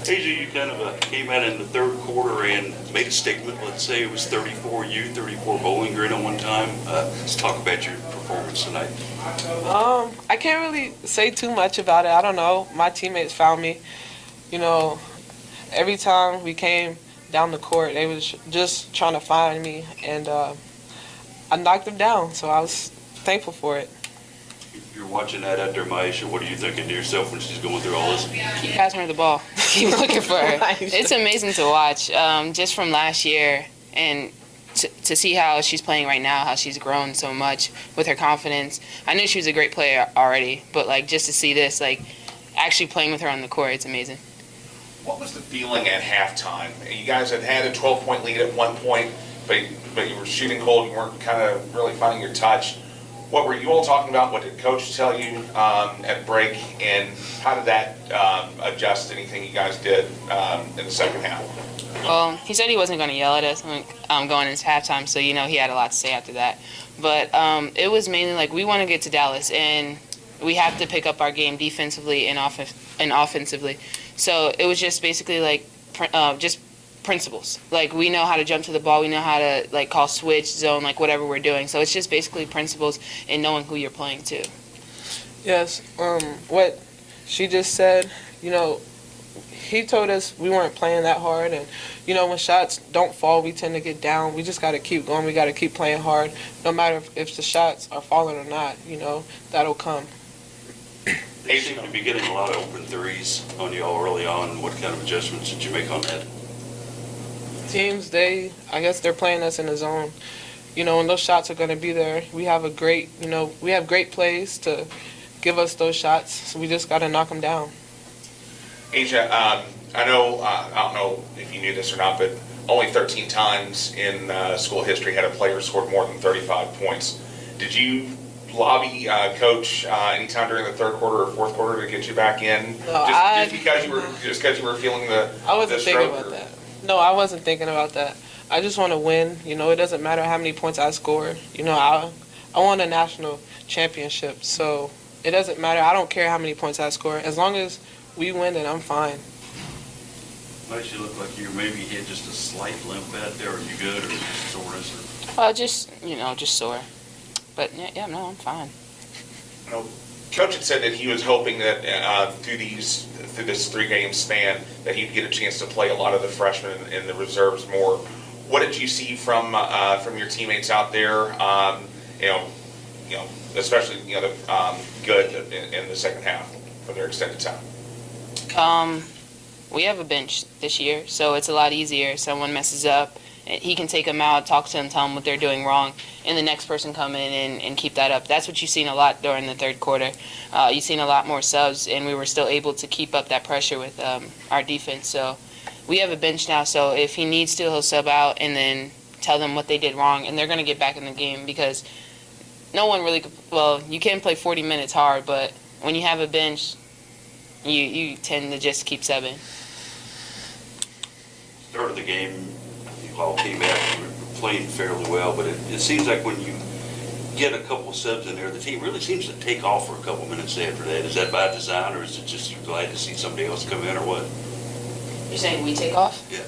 AJ, you kind of came out in the third quarter and made a statement. Let's say it was 34 you, 34 Bowling Green at one time. Let's talk about your performance tonight. I can't really say too much about it. I don't know. My teammates found me. You know, every time we came down the court, they was just trying to find me, and I knocked them down, so I was thankful for it. You're watching that out there, Myisha. What are you thinking to yourself when she's going through all this? Keep passing her the ball. Keep looking for her. It's amazing to watch. Just from last year and to see how she's playing right now, how she's grown so much with her confidence. I knew she was a great player already, but like just to see this, like actually playing with her on the court, it's amazing. What was the feeling at halftime? You guys had a 12-point lead at one point, but you were shooting cold. You weren't kind of really finding your touch. What were you all talking about? What did Coach tell you at break? And how did that adjust anything you guys did in the second half? Well, he said he wasn't going to yell at us going into halftime, so, he had a lot to say after that. But it was mainly like we want to get to Dallas, and we have to pick up our game defensively and offensively. So it was just basically like just principles. Like we know how to jump to the ball, we know how to like call switch, zone, like whatever we're doing. So it's just basically principles and knowing who you're playing to. Yes, what she just said, he told us we weren't playing that hard, and when shots don't fall, we tend to get down. We just got to keep going. We got to keep playing hard, no matter if the shots are falling or not. That'll come. They seem to be getting a lot of open threes on you all early on. What kind of adjustments did you make on that? Teams, I guess they're playing us in the zone. And those shots are going to be there. We have great plays to give us those shots, so we just got to knock them down. Asia, I don't know if you knew this or not, but only 13 times in school history had a player scored more than 35 points. Did you lobby Coach anytime during the third quarter or fourth quarter to get you back in? No, just because you were feeling the I wasn't the thinking stroke, about that. No, I wasn't thinking about that. I just want to win. It doesn't matter how many points I score. I won a national championship, so it doesn't matter. I don't care how many points I score. As long as we win, then I'm fine. Makes you look like you maybe had just a slight limp out there. Are you good, or just soreness? Well, just sore. But yeah, no, I'm fine. Coach had said that he was hoping that through this 3-game span that he'd get a chance to play a lot of the freshmen and the reserves more. What did you see from your teammates out there? Especially good in the second half for their extended time. We have a bench this year, so it's a lot easier. Someone messes up, he can take them out, talk to them, tell them what they're doing wrong, and the next person come in and keep that up. That's what you've seen a lot during the third quarter. You've seen a lot more subs, and we were still able to keep up that pressure with our defense. So we have a bench now, so if he needs to, he'll sub out and then tell them what they did wrong, and they're going to get back in the game because no one really you can play 40 minutes hard, but when you have a bench, you tend to just keep subbing. Start of the game, you all came out, you were playing fairly well, but it seems like when you get a couple subs in there, the team really seems to take off for a couple minutes after that. Is that by design, or is it just you're glad to see somebody else come in, or what? You're saying we take off? Yeah.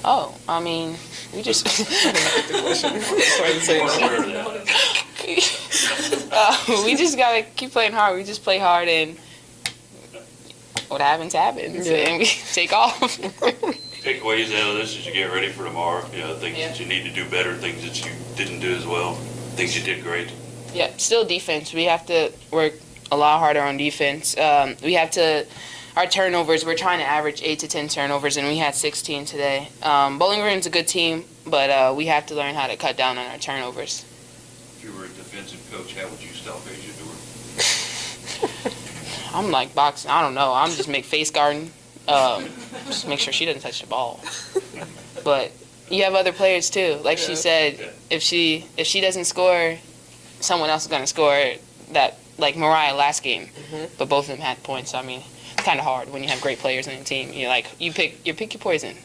Oh, I mean, we just... we just got to keep playing hard. We just play hard, and what happens, happens, and we take off. Takeaways out of this as you get ready for tomorrow, things that you need to do better, things that you didn't do as well, things you did great. Yeah, still defense. We have to work a lot harder on defense. Our turnovers, we're trying to average 8 to 10 turnovers, and we had 16 today. Bowling Green's a good team, but we have to learn how to cut down on our turnovers. If you were a defensive coach, how would you stop Asia Durr? I'm like boxing. I don't know. I'm just make face guarding. Just make sure she doesn't touch the ball. But you have other players too. Like she said, if she doesn't score, someone else is gonna score. That like Mariah last game, but both of them had points. I mean, it's kind of hard when you have great players on your team. You pick your poison.